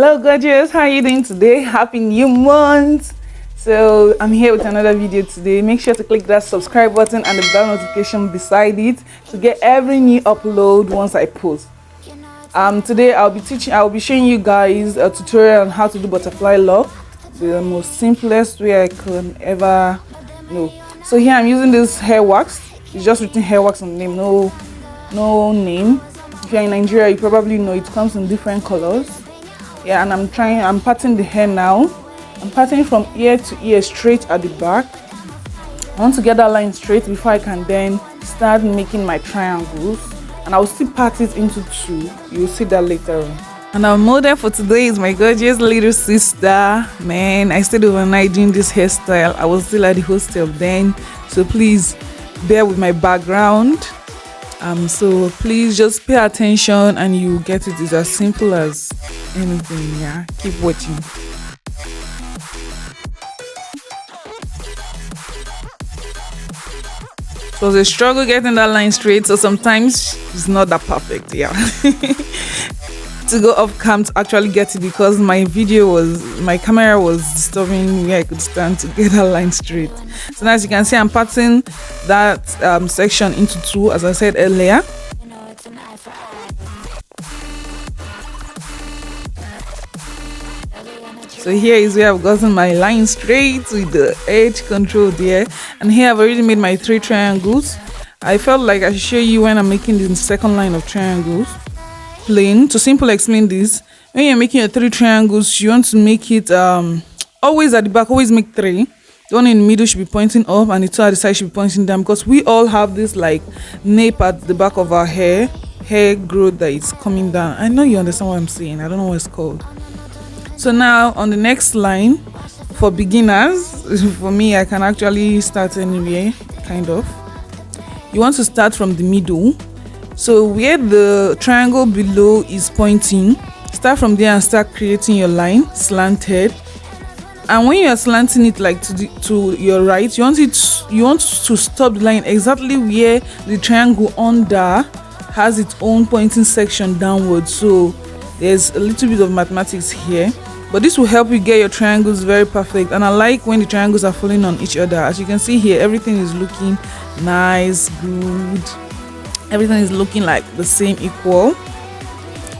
Hello gorgeous, how are you doing today? Happy new month. So I'm here with another video today. Make sure to click that subscribe button and the bell notification beside it to get every new upload once I post. Today I'll be showing you guys a tutorial on how to do butterfly lock, the most simplest way I can ever know. So here I'm using this hair wax. It's just written hair wax on the name, no name. If you're in Nigeria, you probably know it comes in different colors. Yeah, and I'm parting the hair now. I'm parting from ear to ear straight at the back. I want to get that line straight before I can then start making my triangles. And I'll still part it into two. You'll see that later on. And our model for today is my gorgeous little sister. Man, I stayed overnight doing this hairstyle. I was still at the hostel then, so please bear with my background. So please just pay attention and you get it. It's as simple as anything. Yeah, keep watching. It was a struggle getting that line straight, so sometimes it's not that perfect. Yeah. To go off cam to actually get it because my camera was disturbing where I could stand to get that line straight. So now as you can see, I'm parting that section into two, as I said earlier. So here is where I've gotten my line straight with the edge control there, and here I've already made my 3 triangles. I felt like I should show you when I'm making the second line of triangles. Plain. To simply explain this, when you're making your 3 triangles, you want to make it always at the back, always make 3. The one in the middle should be pointing up and the 2 at the side should be pointing down, because we all have this like nape at the back of our hair growth that is coming down. I know you understand what I'm saying. I don't know what it's called. So now on the next line, for beginners, for me, I can actually start anywhere, kind of. You want to start from the middle. So where the triangle below is pointing, start from there and start creating your line slanted. And when you are slanting it like to your right, you want to stop the line exactly where the triangle under has its own pointing section downwards. So there's a little bit of mathematics here, but this will help you get your triangles very perfect. And I like when the triangles are falling on each other. As you can see here, everything is looking nice, good. Everything is looking like the same, equal.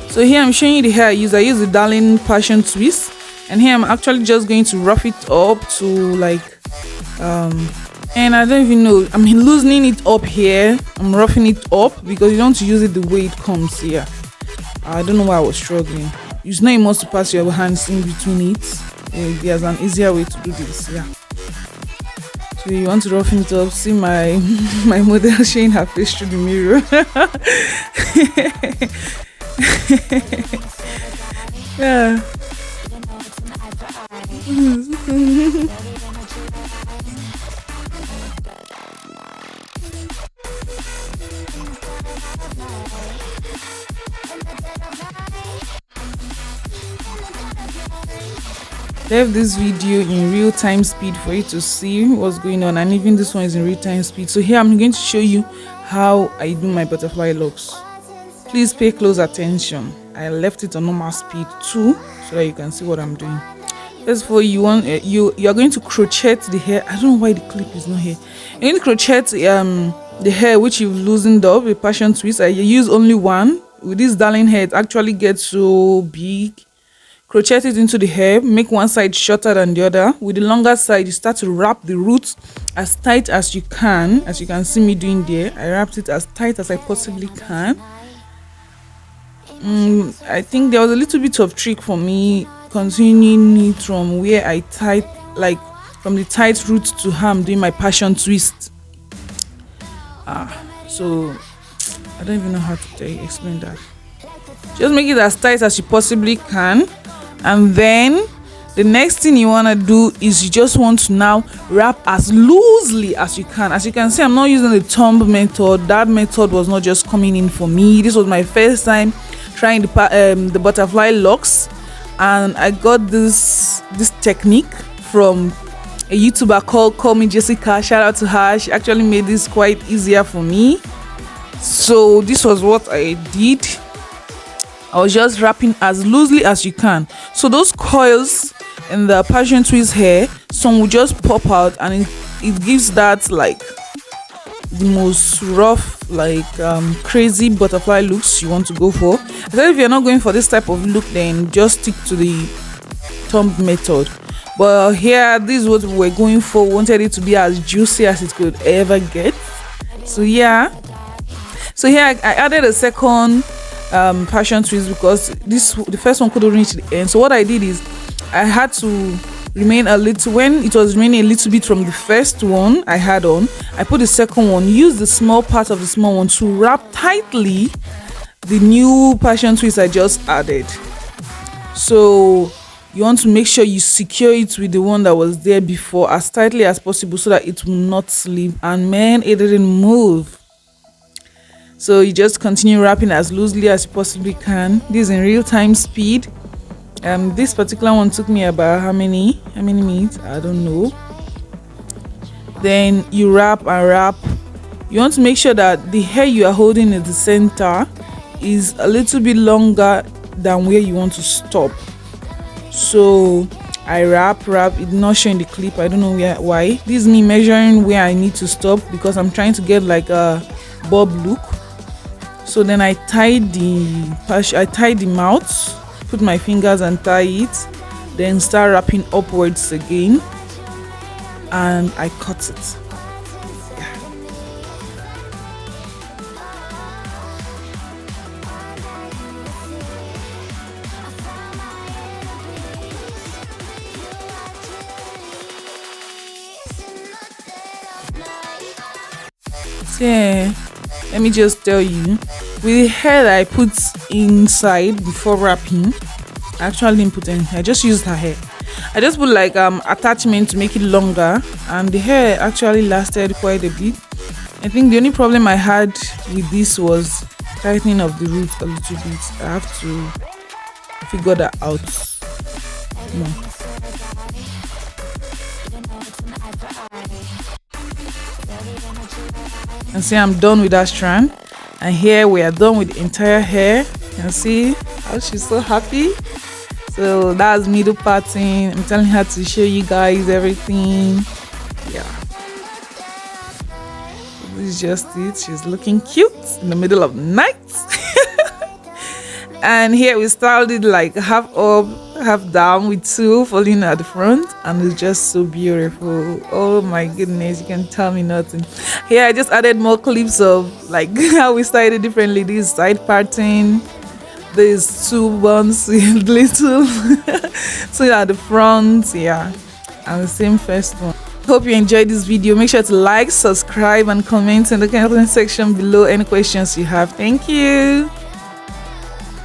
So here I'm showing you the hair I use. I use the Darling Passion Twist, and here I'm actually just going to rough it up to like and I don't even know, I'm loosening it up here. I'm roughing it up because you don't want to use it the way it comes here. I don't know why I was struggling. It's not a must to pass your hands in between it. There's an easier way to do this. Yeah. So you want to roughen it up. See my model showing her face through the mirror. Yeah. Left this video in real-time speed for you to see what's going on, and even this one is in real-time speed. So here I'm going to show you how I do my butterfly locks. Please pay close attention. I left it on normal speed too, so that you can see what I'm doing. First of all, you're going to crochet the hair. I don't know why the clip is not here. You're going to crochet the hair which you've loosened up with Passion Twist. I use only one. With this darling hair, it actually gets so big. Crochet it into the hair, make one side shorter than the other. With the longer side, you start to wrap the roots as tight as you can. As you can see me doing there, I wrapped it as tight as I possibly can. I think there was a little bit of trick for me continuing it from where I tied, like from the tight roots to how I'm doing my Passion Twist. So I don't even know how to explain that. Just make it as tight as you possibly can. And then the next thing you want to do is you just want to now wrap as loosely as you can. As you can see, I'm not using the thumb method. That method was not just coming in for me. This was my first time trying the butterfly locks, and I got this technique from a YouTuber called Call Me Jessica. Shout out to her. She actually made this quite easier for me. So this was what I did. I was just wrapping as loosely as you can. So those coils in the passion twist hair, some will just pop out, and it gives that like the most rough, like crazy butterfly looks you want to go for. So if you're not going for this type of look, then just stick to the thumb method. But here, this is what we're going for. We wanted it to be as juicy as it could ever get. So yeah, so here I added a second passion twist because the first one couldn't reach the end. So what I did is I had to remain a little, when it was remaining a little bit from the first one I had on, I put the second one, use the small part of the small one to wrap tightly the new passion twist I just added. So you want to make sure you secure it with the one that was there before as tightly as possible so that it will not slip, and man, it didn't move. So you just continue wrapping as loosely as you possibly can. This is in real-time speed. This particular one took me about how many minutes? I don't know. Then you wrap and wrap. You want to make sure that the hair you are holding in the center is a little bit longer than where you want to stop. So I wrap, it's not showing the clip. I don't know why. This is me measuring where I need to stop because I'm trying to get like a bob look. So then I tied the mouth, put my fingers and tie it, then start wrapping upwards again, and I cut it. Yeah, let me just tell you, with the hair that I put inside before wrapping, I actually didn't put any hair, I just used her hair. I just put like attachment to make it longer, and the hair actually lasted quite a bit. I think the only problem I had with this was tightening of the root a little bit. I have to figure that out. No. And see, I'm done with that strand, and here we are done with the entire hair. You can see how she's so happy. So that's middle parting. I'm telling her to show you guys everything. Yeah, this is just it. She's looking cute in the middle of the night. And here we styled it like half up, half down with two falling at the front, and it's just so beautiful. Oh my goodness, you can tell me nothing. Here I just added more clips of like how we styled it differently. This side parting, there's two buns little so at the front, yeah, and the same first one. Hope you enjoyed this video. Make sure to like, subscribe, and comment in the comment section below any questions you have. Thank you.